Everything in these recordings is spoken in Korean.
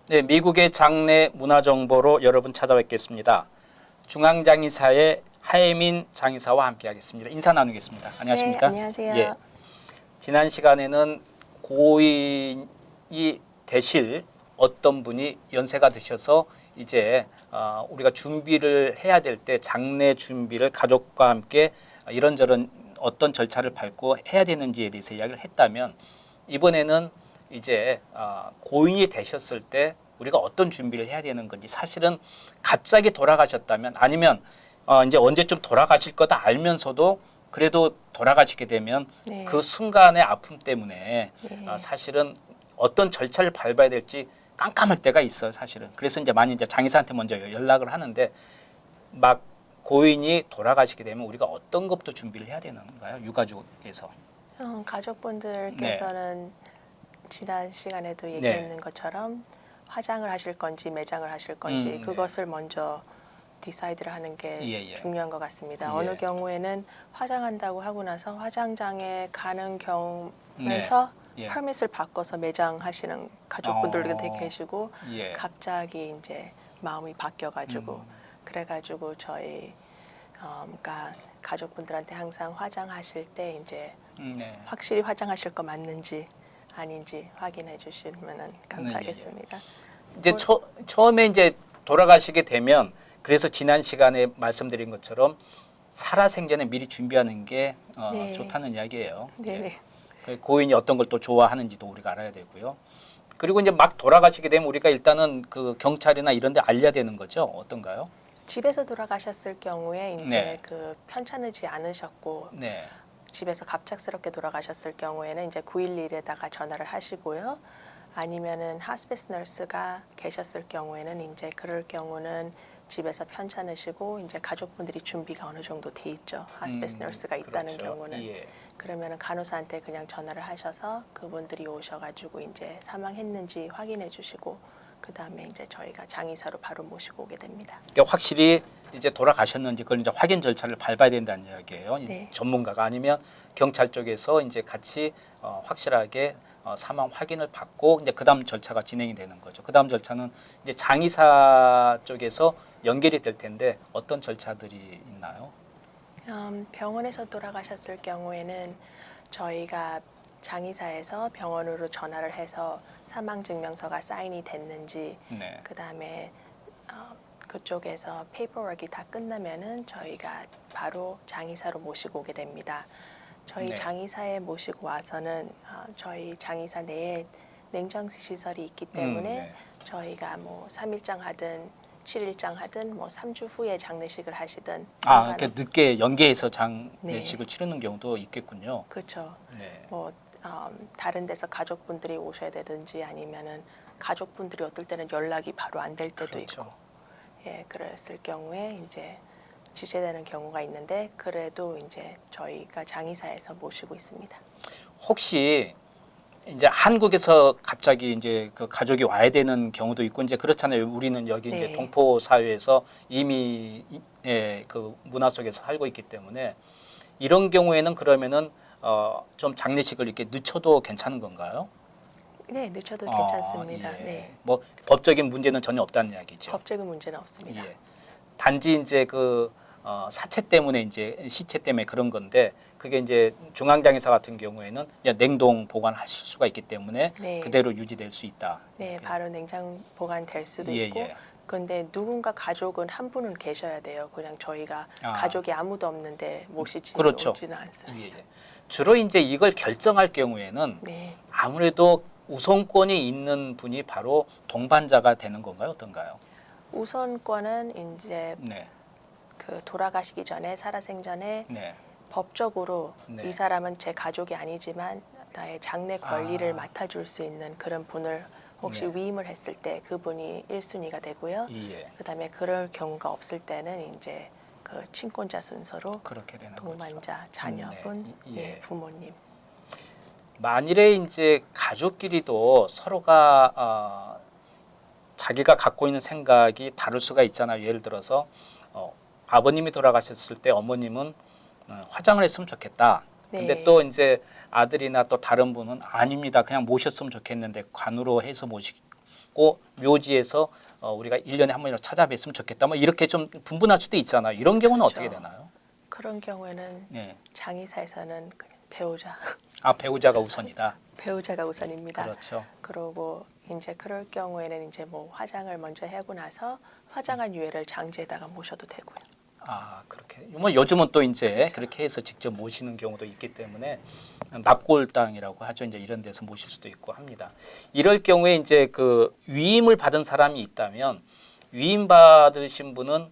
네, 미국의 장례 문화 정보로 여러분 찾아뵙겠습니다. 중앙장의사의 하예민 장의사와 함께하겠습니다. 인사 나누겠습니다. 안녕하십니까? 네, 안녕하세요. 예, 지난 시간에는 고인이 되실 어떤 분이 연세가 드셔서 이제 우리가 준비를 해야 될 때 장례 준비를 가족과 함께 이런저런 어떤 절차를 밟고 해야 되는지에 대해서 이야기를 했다면, 이번에는 이제 고인이 되셨을 때 우리가 어떤 준비를 해야 되는 건지, 사실은 갑자기 돌아가셨다면, 아니면 이제 언제쯤 돌아가실 거다 알면서도 그래도 돌아가시게 되면 네. 그 순간의 아픔 때문에 네. 사실은 어떤 절차를 밟아야 될지 깜깜할 때가 있어요, 사실은. 그래서 이제 많이 이제 장의사한테 먼저 연락을 하는데, 막 고인이 돌아가시게 되면 우리가 어떤 것부터 준비를 해야 되는가요, 유가족에서? 가족분들께서는 지난 시간에도 얘기했는 것처럼 화장을 하실 건지 매장을 하실 건지 그것을 먼저 디사이드를 하는 게 중요한 것 같습니다. 어느 경우에는 화장한다고 하고 나서 화장장에 가는 경우에서 퍼밋을 바꿔서 매장하시는 가족분들도 되게 계시고, 갑자기 이제 마음이 바뀌어가지고 그래가지고 저희 그러니까 가족분들한테 항상 화장하실 때 이제 확실히 화장하실 거 맞는지 아닌지 확인해 주시면 감사하겠습니다. 이제 처음에 이제 돌아가시게 되면, 그래서 지난 시간에 말씀드린 것처럼 살아생전에 미리 준비하는 게 좋다는 이야기예요. 네. 고인이 어떤 걸 또 좋아하는지도 우리가 알아야 되고요. 그리고 이제 막 돌아가시게 되면 우리가 일단은 그 경찰이나 이런 데 알려야 되는 거죠. 어떤가요? 집에서 돌아가셨을 경우에 이제 그 편찮으지 않으셨고 집에서 갑작스럽게 돌아가셨을 경우에는 이제 911에다가 전화를 하시고요. 아니면은 하스피스 너스가 계셨을 경우에는 이제 그럴 경우는 집에서 편찮으시고 이제 가족분들이 준비가 어느 정도 돼 있죠. 하스피스 너스가 있다는 경우는. 그러면은 간호사한테 그냥 전화를 하셔서 그분들이 오셔가지고 이제 사망했는지 확인해 주시고, 그 다음에 이제 저희가 장의사로 바로 모시고 오게 됩니다. 그러니까 확실히 이제 돌아가셨는지 그걸 이제 확인 절차를 밟아야 된다는 이야기예요. 전문가가 아니면 경찰 쪽에서 이제 같이 확실하게 사망 확인을 받고 이제 그다음 절차가 진행이 되는 거죠. 그다음 절차는 이제 장의사 쪽에서 연결이 될 텐데 어떤 절차들이 있나요? 병원에서 돌아가셨을 경우에는 저희가 장의사에서 병원으로 전화를 해서 사망증명서가 사인이 됐는지, 그 다음에 그쪽에서 페이퍼워크가 다 끝나면은 저희가 바로 장의사로 모시고 오게 됩니다. 저희 장의사에 모시고 와서는 저희 장의사 내에 냉장 시설이 있기 때문에 저희가 뭐 3일장 하든 7일장 하든 뭐 3주 후에 장례식을 하시든 이렇게 늦게 연계해서 장례식을 치르는 경우도 있겠군요. 그렇죠. 뭐 다른 데서 가족분들이 오셔야 되든지 아니면은 가족분들이 어떨 때는 연락이 바로 안 될 때도 있고, 그랬을 경우에 이제 지체되는 경우가 있는데, 그래도 이제 저희가 장의사에서 모시고 있습니다. 혹시 이제 한국에서 갑자기 이제 그 가족이 와야 되는 경우도 있고, 이제 그렇잖아요. 우리는 여기 이제 동포 사회에서 이미 그 문화 속에서 살고 있기 때문에, 이런 경우에는 그러면은 좀 장례식을 이렇게 늦춰도 괜찮은 건가요? 네, 늦춰도 괜찮습니다. 뭐 법적인 문제는 전혀 없다는 이야기죠. 법적인 문제는 없습니다. 단지 이제 그 사체 때문에 이제 시체 때문에 그런 건데, 그게 이제 중앙장의사 같은 경우에는 그냥 냉동 보관하실 수가 있기 때문에 그대로 유지될 수 있다. 바로 냉장 보관될 수도 있고. 그런데 누군가 가족은 한 분은 계셔야 돼요. 그냥 저희가 가족이 아무도 없는데 모시지는 않습니다. 주로 이제 이걸 결정할 경우에는 아무래도 우선권이 있는 분이 바로 동반자가 되는 건가요, 어떤가요? 우선권은 이제 그 돌아가시기 전에, 살아생전에 법적으로 이 사람은 제 가족이 아니지만 나의 장례 권리를 맡아줄 수 있는 그런 분을 혹시 위임을 했을 때 그분이 1순위가 되고요. 그다음에 그럴 경우가 없을 때는 이제 그 친권자 순서로 그렇게 되는 동반자, 거죠. 자녀분, 부모님. 만일에 이제 가족끼리도 서로가 자기가 갖고 있는 생각이 다를 수가 있잖아요. 예를 들어서 아버님이 돌아가셨을 때 어머님은 화장을 했으면 좋겠다. 근데 또 이제 아들이나 또 다른 분은 아닙니다. 그냥 모셨으면 좋겠는데 관으로 해서 모시고 있고 묘지에서 우리가 1년에 한 번이라도 찾아뵀으면 좋겠다. 뭐 이렇게 좀 분분할 수도 있잖아요. 이런 경우는 그렇죠. 어떻게 되나요? 그런 경우에는 네. 장의사에서는 그냥 배우자. 아, 배우자가 우선이다. 배우자가 우선입니다. 그렇죠. 그리고 이제 그럴 경우에는 이제 뭐 화장을 먼저 하고 나서 화장한 유해를 장지에다가 모셔도 되고요. 아, 그렇게. 뭐 요즘은 또 이제 그렇죠. 그렇게 해서 직접 모시는 경우도 있기 때문에 납골당이라고 하죠. 이제 이런 데서 모실 수도 있고 합니다. 이럴 경우에 이제 그 위임을 받은 사람이 있다면 위임 받으신 분은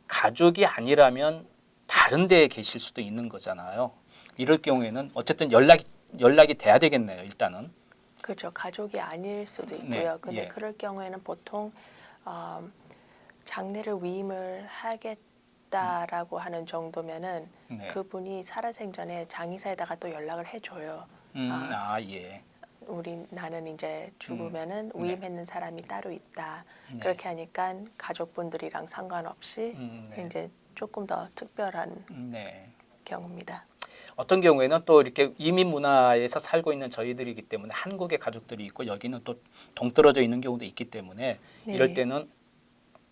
가족이 아니라면 다른 데에 계실 수도 있는 거잖아요. 이럴 경우에는 어쨌든 연락이 돼야 되겠네요. 일단은. 그렇죠. 가족이 아닐 수도 있고요. 네, 근데 예. 그럴 경우에는 보통 장례를 위임을 하겠다라고 하는 정도면은 네. 그분이 살아생전에 장의사에다가 또 연락을 해줘요. 예. 나는 이제 죽으면은 네. 위임했는 사람이 따로 있다. 네. 그렇게 하니까 가족분들이랑 상관없이 네. 이제 조금 더 특별한 네. 경우입니다. 어떤 경우에는 또 이렇게 이민 문화에서 살고 있는 저희들이기 때문에 한국의 가족들이 있고 여기는 또 동떨어져 있는 경우도 있기 때문에 네. 이럴 때는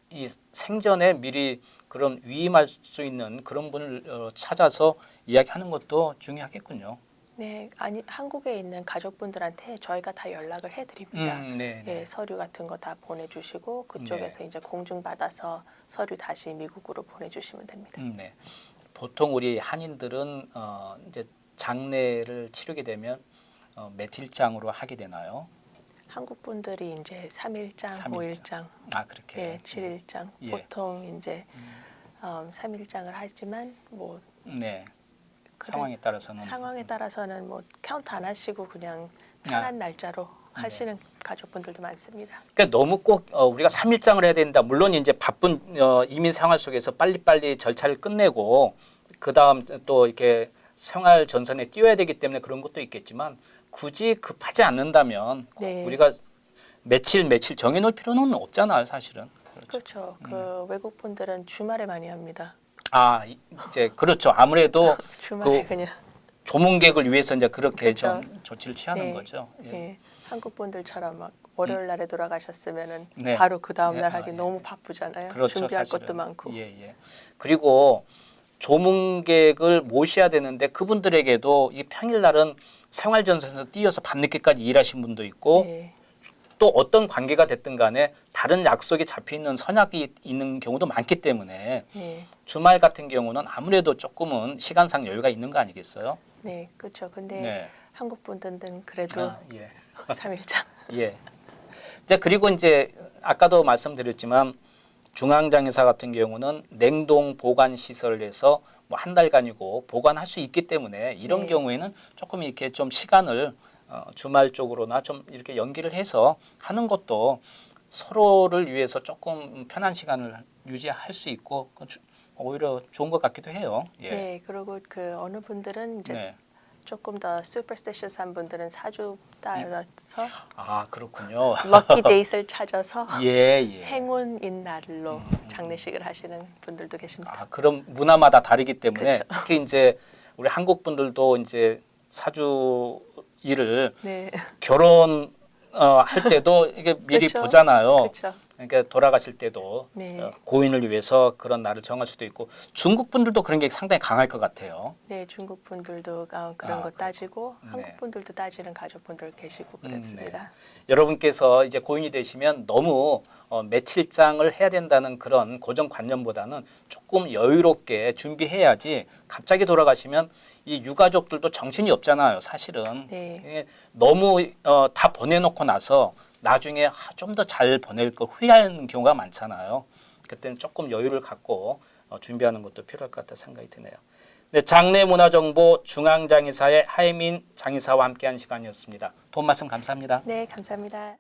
이 생전에 미리 그런 위임할 수 있는 그런 분을 찾아서 이야기하는 것도 중요하겠군요. 네, 아니 한국에 있는 가족분들한테 저희가 다 연락을 해드립니다. 네. 예, 서류 같은 거 다 보내주시고 그쪽에서 이제 공증 받아서 서류 다시 미국으로 보내주시면 됩니다. 네. 보통 우리 한인들은 이제 장례를 치르게 되면 며칠장으로 하게 되나요? 한국 분들이 이제 3일장, 5일장, 아, 그렇게. 예, 7일장. 예. 보통 이제 3일장을 하지만 뭐 네. 그래, 상황에 따라서는 상황에 따라서는 뭐 카운트 안 하시고 그냥 편한 날짜로 하시는 가족분들도 많습니다. 그러니까 너무 꼭 우리가 3일장을 해야 된다. 물론 이제 바쁜 이민 생활 속에서 빨리빨리 절차를 끝내고 그다음 또 이렇게 생활 전선에 뛰어야 되기 때문에 그런 것도 있겠지만 굳이 급하지 않는다면 네. 우리가 며칠 정해놓을 필요는 없잖아요, 사실은. 그렇죠. 그 외국 분들은 주말에 많이 합니다. 아, 이제 그렇죠. 아무래도 주말에 그 그냥 조문객을 위해서 이제 그렇게 그렇죠. 좀 조치를 취하는 네. 거죠. 예. 예, 한국 분들처럼 막 월요일 날에 돌아가셨으면은 네. 바로 그 다음 네, 날 하기 예. 너무 바쁘잖아요. 그렇죠, 준비할 사실은. 것도 많고. 예. 그리고 조문객을 모셔야 되는데 그분들에게도 이 평일날은 생활전선에서 뛰어서 밤늦게까지 일하신 분도 있고 네. 또 어떤 관계가 됐든 간에 다른 약속이 잡혀 있는 선약이 있는 경우도 많기 때문에 네. 주말 같은 경우는 아무래도 조금은 시간상 여유가 있는 거 아니겠어요? 네, 그렇죠. 근데 네. 한국 분들은 그래도 아, 예. 3일장. 예. 이제 그리고 이제 아까도 말씀드렸지만 중앙장의사 같은 경우는 냉동 보관 시설에서 뭐 한 달간이고 보관할 수 있기 때문에 이런 네. 경우에는 조금 이렇게 좀 시간을 주말 쪽으로나 좀 이렇게 연기를 해서 하는 것도 서로를 위해서 조금 편한 시간을 유지할 수 있고 오히려 좋은 것 같기도 해요. 예. 네, 그리고 그 어느 분들은 이제 네. 조금 더 superstitious한 분들은 사주 따라서 아, 그렇군요. 럭키 데이트를 찾아서 예. 행운인 날로 장례식을 하시는 분들도 계십니다. 아, 그럼 문화마다 다르기 때문에 그쵸. 특히 이제 우리 한국 분들도 이제 사주 일을 네, 결혼 할 때도 이게 미리 그쵸. 보잖아요. 그렇죠. 그러니까 돌아가실 때도 네. 고인을 위해서 그런 날을 정할 수도 있고 중국 분들도 그런 게 상당히 강할 것 같아요. 네, 중국 분들도 그런 거 따지고 네. 한국 분들도 따지는 가족분들 계시고 그렇습니다. 여러분께서 이제 고인이 되시면 너무 며칠장을 해야 된다는 그런 고정관념보다는 조금 여유롭게 준비해야지 갑자기 돌아가시면 이 유가족들도 정신이 없잖아요, 사실은. 네. 이게 너무 다 보내놓고 나서 나중에 좀 더 잘 보낼 걸 후회하는 경우가 많잖아요. 그때는 조금 여유를 갖고 준비하는 것도 필요할 것 같다 생각이 드네요. 네, 장례 문화 정보 중앙장의사의 하혜민 장의사와 함께한 시간이었습니다. 도움 말씀 감사합니다. 네, 감사합니다.